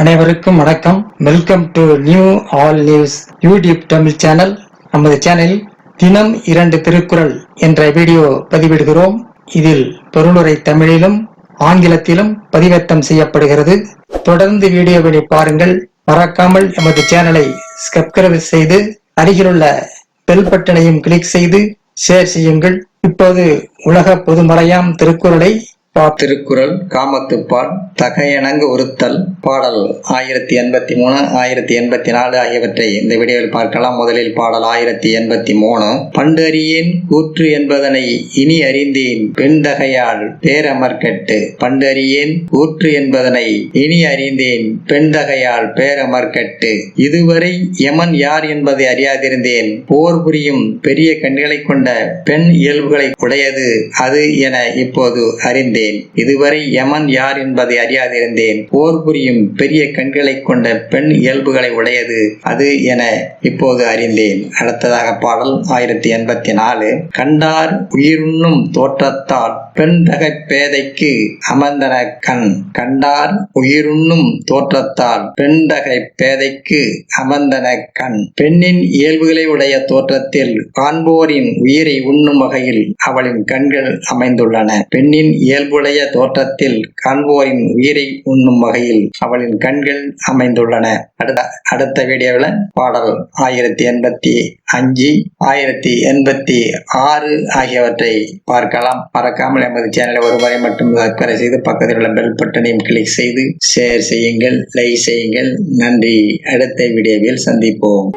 அனைவருக்கும் வணக்கம். Welcome to new all news YouTube Tamil channel. நமது சேனலில் தினம் 2 திருக்குறள் என்ற வீடியோ பதிவிடுகிறோம். இதில் பொருளுரை தமிழிலும் ஆங்கிலத்திலும் பதிவேற்றம் செய்யப்படுகிறது. தொடர்ந்து வீடியோவை பாருங்கள். மறக்காமல் எமது சேனலை சப்ஸ்கிரைப் செய்து அருகிலுள்ள பெல் பட்டனையும் கிளிக் செய்து ஷேர் செய்யுங்கள். இப்போது உலக பொதுமறையாம் திருக்குறளை திருக்குறள் காமத்துப்பால் தகையணங்கு உறுத்தல் பாடல் 1083 1084 ஆகியவற்றை இந்த வீடியோவில் பார்க்கலாம். முதலில் பாடல் 1083. பண்டு அறியேன் கூற்று என்பதனை இனி அறிந்தேன் பெண்தகையால் பேரமர்கட்டு. பண்டு அறியேன் கூற்று என்பதனை இனி அறிந்தேன் பெண்தகையால் பேரமர்கட்டு. இதுவரை யமன் யார் என்பதை அறியாதிருந்தேன். போர் புரியும் பெரிய கண்களை கொண்ட பெண் இயல்புகளை உடையது அது என இப்போது அறிந்தேன். இதுவரை யமன் யார் என்பதை அறியாதிருந்தேன். போர் புரியும் பெரிய கண்களை கொண்ட பெண் இயல்புகளை உடையது அது என இப்போது அறிந்தேன். அடுத்ததாக பாடல் 1084. கண்டார் உயிருண்ணும் தோற்றத்தால் பெண் தகை பேதைக்கு அமர்ந்தன கண். கண்டார் உயிருண்ணும் தோற்றத்தால் பெண் தகை பேதைக்கு அமர்ந்தன கண். பெண்ணின் இயல்புகளை உடைய தோற்றத்தில் காண்போரின் உயிரை உண்ணும் வகையில் அவளின் கண்கள் அமைந்துள்ளன. பெண்ணின் இயல்புடைய தோற்றத்தில் காண்போரின் உயிரை உண்ணும் வகையில் அவளின் கண்கள் அமைந்துள்ளன. அடுத்த வீடியோவில் பாடல் 1085 1086 ஆகியவற்றை பார்க்கலாம். மறக்காமல் எமது சேனலை ஒருமுறை மட்டும் சப்ஸ்கிரைப் செய்து பக்கத்தில் உள்ள பெல் பட்டனையும் கிளிக் செய்து ஷேர் செய்யுங்கள், லைக் செய்யுங்கள். நன்றி. அடுத்த வீடியோவில் சந்திப்போம்.